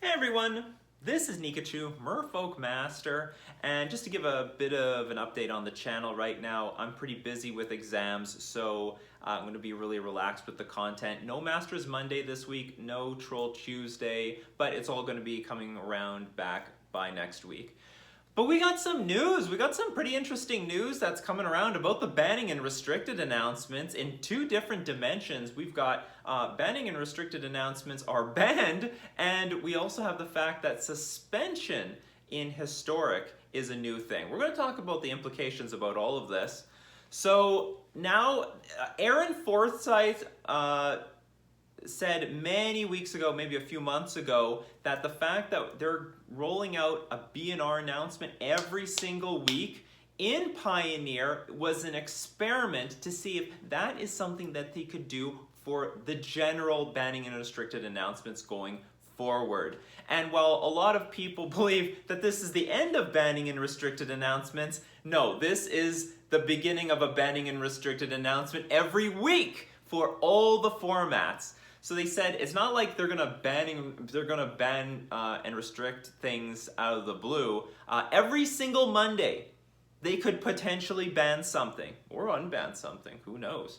Hey everyone, this is Nikachu, Merfolk Master, and just to give a bit of an update on the channel right now, I'm pretty busy with exams, so I'm going to be really relaxed with the content. No Masters Monday this week, no Troll Tuesday, but it's all going to be coming around back by next week. But we got some news. We got some pretty interesting news that's coming around about the banning and restricted announcements in two different dimensions. We've got banning and restricted announcements are banned, and we also have the fact that suspension in historic is a new thing. We're going to talk about the implications about all of this. So now, Aaron Forsyth said many weeks ago, maybe a few months ago, that the fact that they're rolling out a B&R announcement every single week in Pioneer was an experiment to see if that is something that they could do for the general banning and restricted announcements going forward. And while a lot of people believe that this is the end of banning and restricted announcements, no, this is the beginning of a banning and restricted announcement every week for all the formats. So they said it's not like they're gonna ban and restrict things out of the blue. Every single Monday, they could potentially ban something or unban something. Who knows?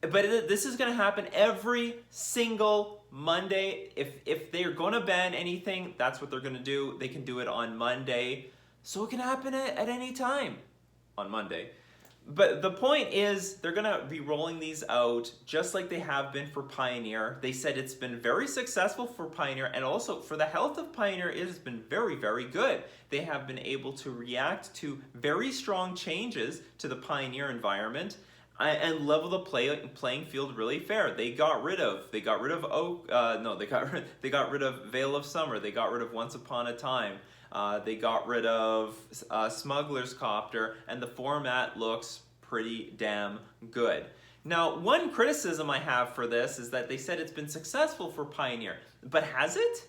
But this is gonna happen every single Monday. If they're gonna ban anything, that's what they're gonna do. They can do it on Monday, so it can happen at any time on Monday. But the point is, they're going to be rolling these out just like they have been for Pioneer. They said it's been very successful for Pioneer, and also for the health of Pioneer, it has been very, very good. They have been able to react to very strong changes to the Pioneer environment and level the playing field really fair. They got rid of Veil of Summer. They got rid of Once Upon a Time. They got rid of Smuggler's Copter, and the format looks pretty damn good. Now, one criticism I have for this is that they said it's been successful for Pioneer, but has it?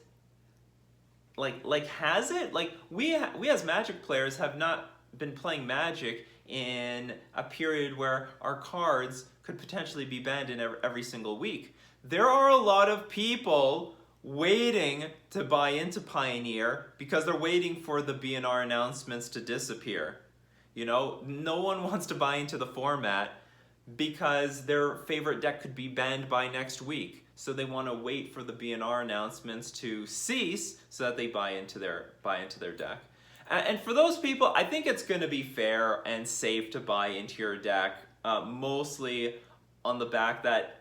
Has it? We as Magic players have not been playing Magic in a period where our cards could potentially be banned in every single week. There are a lot of people waiting to buy into Pioneer because they're waiting for the B&R announcements to disappear. You know, no one wants to buy into the format because their favorite deck could be banned by next week. So they want to wait for the B&R announcements to cease so that they buy into their deck. And for those people, I think it's going to be fair and safe to buy into your deck, mostly on the back that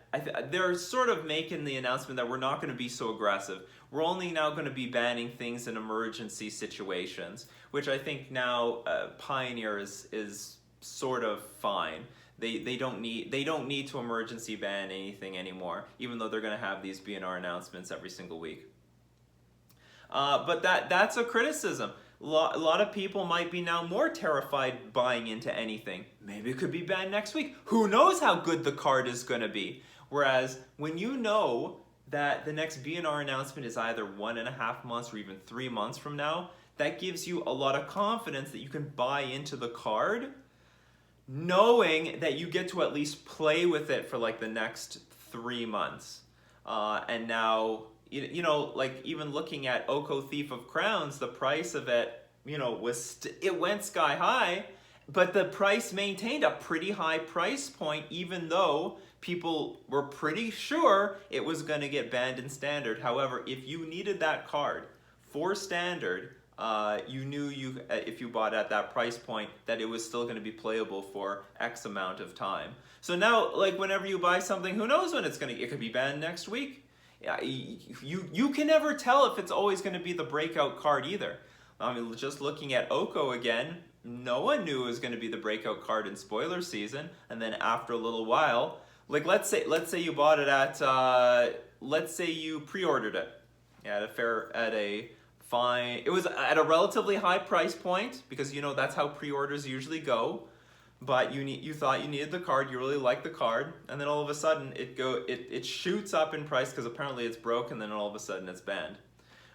they're sort of making the announcement that we're not going to be so aggressive. We're only now going to be banning things in emergency situations, which I think now Pioneer is sort of fine. They don't need to emergency ban anything anymore, even though they're going to have these B&R announcements every single week. But that's a criticism. A lot of people might be now more terrified buying into anything. Maybe it could be banned next week. Who knows how good the card is going to be? Whereas when you know that the next B&R announcement is either 1.5 months or even 3 months from now, that gives you a lot of confidence that you can buy into the card, knowing that you get to at least play with it for like the next 3 months. And now, even looking at Oko Thief of Crowns, the price of it, it went sky high, but the price maintained a pretty high price point, even though people were pretty sure it was going to get banned in Standard. However, if you needed that card for Standard, you knew if you bought at that price point that it was still going to be playable for X amount of time. So now, whenever you buy something, who knows when it could be banned next week. Yeah, you can never tell if it's always going to be the breakout card either. I mean, just looking at Oko again, no one knew it was going to be the breakout card in spoiler season, and then after a little while, let's say you bought it at let's say you pre-ordered it at it was at a relatively high price point, because that's how pre-orders usually go. But you thought you needed the card, you really like the card, and then all of a sudden it shoots up in price because apparently it's broke, and then all of a sudden it's banned.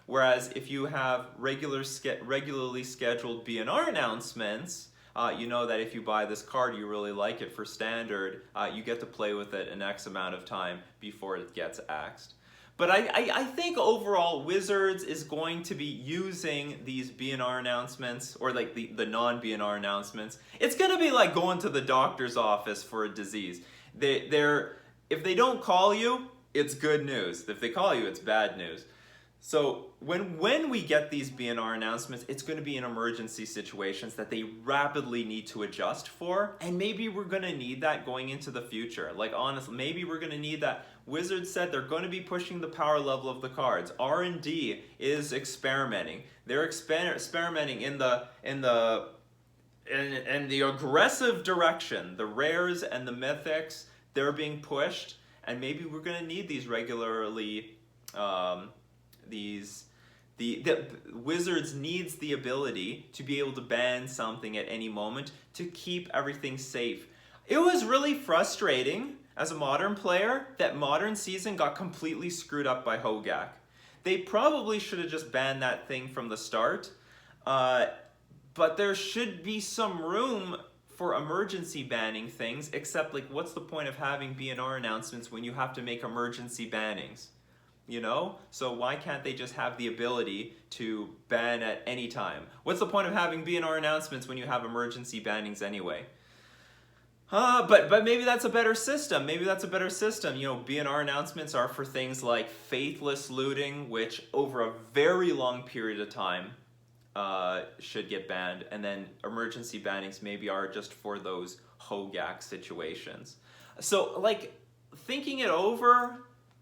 Whereas if you have regularly scheduled B&R announcements, you know that if you buy this card, you really like it for Standard, you get to play with it an X amount of time before it gets axed. But I think overall Wizards is going to be using these BNR announcements, or like the non-BNR announcements. It's going to be like going to the doctor's office for a disease. If they don't call you, it's good news. If they call you, it's bad news. So when we get these BNR announcements, it's going to be in emergency situations that they rapidly need to adjust for, and maybe we're going to need that going into the future. Like honestly, maybe we're going to need that. Wizards said they're going to be pushing the power level of the cards. R&D is experimenting. They're experimenting in the aggressive direction. The rares and the mythics, they're being pushed, and maybe we're going to need these regularly. The Wizards needs the ability to be able to ban something at any moment to keep everything safe. It was really frustrating as a Modern player that Modern season got completely screwed up by Hogak. They probably should have just banned that thing from the start, but there should be some room for emergency banning things, except like what's the point of having BNR announcements when you have to make emergency bannings? You know? So why can't they just have the ability to ban at any time? What's the point of having BNR announcements when you have emergency bannings anyway? But maybe that's a better system. Maybe that's a better system. You know, BNR announcements are for things like faithless looting, which over a very long period of time should get banned. And then emergency bannings maybe are just for those Hogak situations. So, like, thinking it over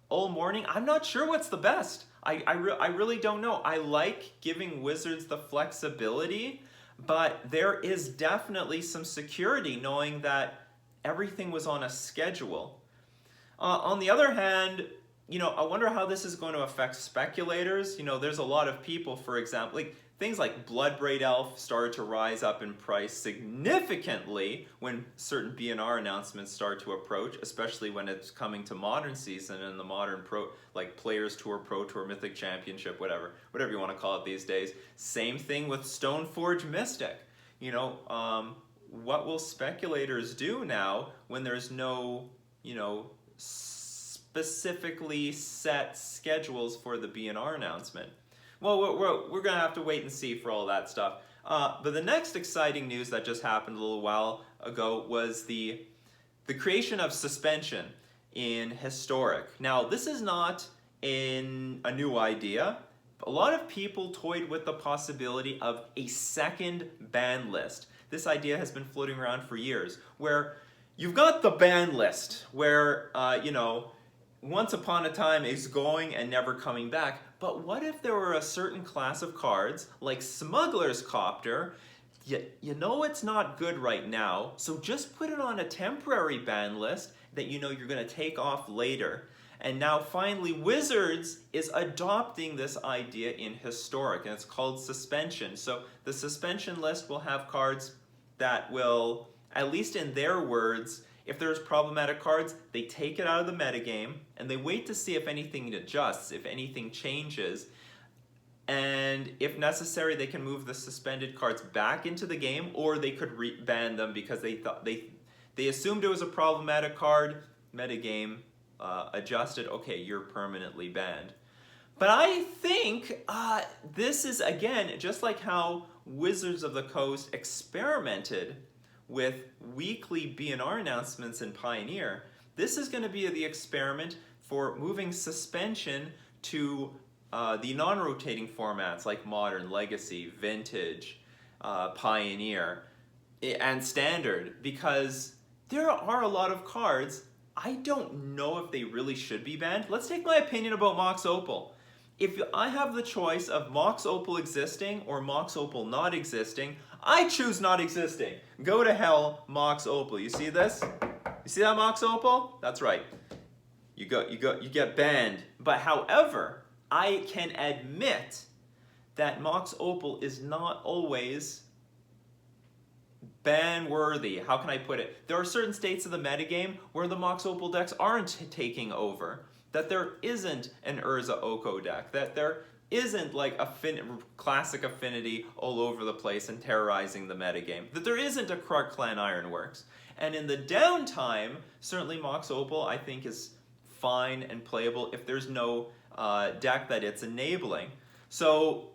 all morning, I'm not sure what's the best. I really don't know. I like giving Wizards the flexibility, but there is definitely some security knowing that everything was on a schedule. On the other hand, you know, I wonder how this is going to affect speculators. You know, there's a lot of people, for example, like things like Bloodbraid Elf started to rise up in price significantly when certain BNR announcements start to approach, especially when it's coming to Modern season and the Modern Pro, like Players Tour, Pro Tour, Mythic Championship, whatever you want to call it these days. Same thing with Stoneforge Mystic. You know, what will speculators do now when there's no, you know, specifically set schedules for the BNR announcement? Well, we're going to have to wait and see for all that stuff. But the next exciting news that just happened a little while ago was the creation of suspension in Historic. Now, this is not a new idea. A lot of people toyed with the possibility of a second ban list. This idea has been floating around for years, where you've got the ban list, where, you know, once upon a time is going and never coming back. But what if there were a certain class of cards, like Smuggler's Copter, you know it's not good right now, so just put it on a temporary ban list that you know you're going to take off later. And now finally Wizards is adopting this idea in Historic, and it's called suspension. So the suspension list will have cards that will, at least in their words, if there's problematic cards, they take it out of the metagame and they wait to see if anything adjusts, if anything changes. And if necessary, they can move the suspended cards back into the game, or they could ban them because they thought they assumed it was a problematic card, metagame adjusted, okay, you're permanently banned. But I think this is, again, just like how Wizards of the Coast experimented with weekly BNR announcements in Pioneer, this is going to be the experiment for moving suspension to the non-rotating formats like Modern, Legacy, Vintage, Pioneer, and Standard, because there are a lot of cards I don't know if they really should be banned. Let's take my opinion about Mox Opal. If I have the choice of Mox Opal existing or Mox Opal not existing, I choose not existing. Go to hell, Mox Opal. You see this? You see that, Mox Opal? That's right. You get banned. But however, I can admit that Mox Opal is not always ban worthy. How can I put it? There are certain states of the metagame where the Mox Opal decks aren't taking over. That there isn't an Urza Oko deck. That there isn't like a classic affinity all over the place and terrorizing the metagame. That there isn't a Krark Clan Ironworks. And in the downtime, certainly Mox Opal I think is fine and playable if there's no deck that it's enabling. So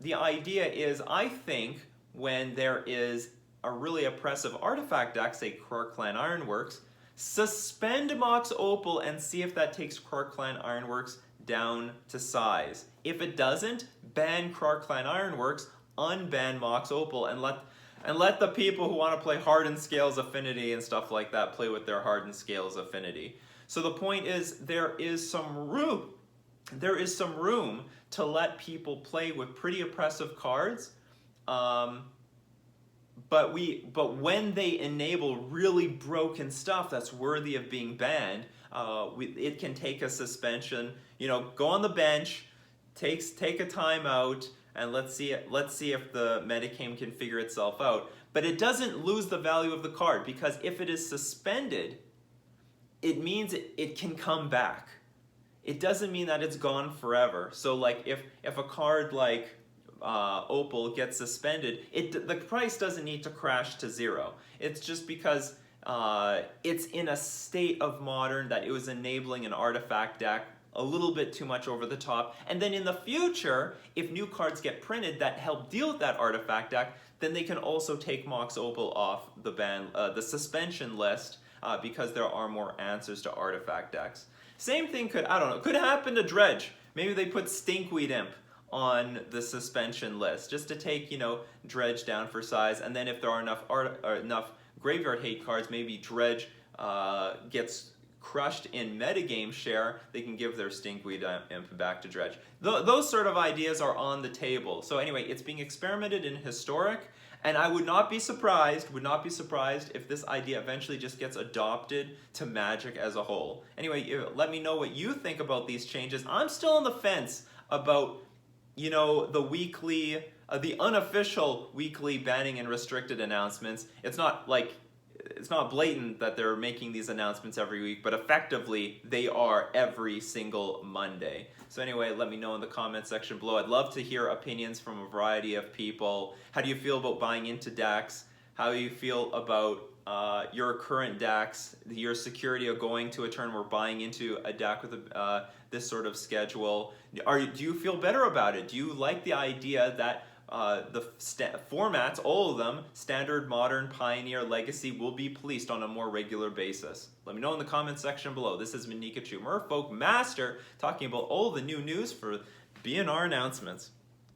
the idea is, I think, when there is a really oppressive artifact deck, say Krark Clan Ironworks, suspend Mox Opal and see if that takes Krark Clan Ironworks down to size. If it doesn't, ban Krark Clan Ironworks, unban Mox Opal, and let the people who want to play Hardened Scales Affinity and stuff like that play with their Hardened Scales Affinity. So the point is, there is some room to let people play with pretty oppressive cards, but when they enable really broken stuff that's worthy of being banned, it can take a suspension. Go on the bench, take a timeout, and let's see if the metagame can figure itself out. But it doesn't lose the value of the card, because if it is suspended, it means it can come back. It doesn't mean that it's gone forever. So like if a card like Opal gets suspended, the price doesn't need to crash to zero. It's just because it's in a state of Modern that it was enabling an artifact deck a little bit too much over the top. And then in the future, if new cards get printed that help deal with that artifact deck, then they can also take Mox Opal off the suspension list, because there are more answers to artifact decks. Same thing could happen to Dredge. Maybe they put Stinkweed Imp on the suspension list just to take, Dredge down for size, and then if there are enough graveyard hate cards, maybe Dredge gets crushed in metagame share, they can give their Stinkweed Imp back to Dredge. Those sort of ideas are on the table. So anyway, it's being experimented in Historic, and I would not be surprised if this idea eventually just gets adopted to Magic as a whole. Anyway, let me know what you think about these changes. I'm still on the fence about, the unofficial weekly banning and restricted announcements. It's not blatant that they're making these announcements every week, but effectively they are every single Monday. So anyway, let me know in the comment section below. I'd love to hear opinions from a variety of people. How do you feel about buying into decks? How do you feel about your current decks, your security of going to a turn where buying into a deck with this sort of schedule? Do you feel better about it? Do you like the idea that the formats, all of them, Standard, Modern, Pioneer, Legacy, will be policed on a more regular basis? Let me know in the comment section below. This has been Nikachu, Merfolk Master, talking about all the new news for BNR announcements.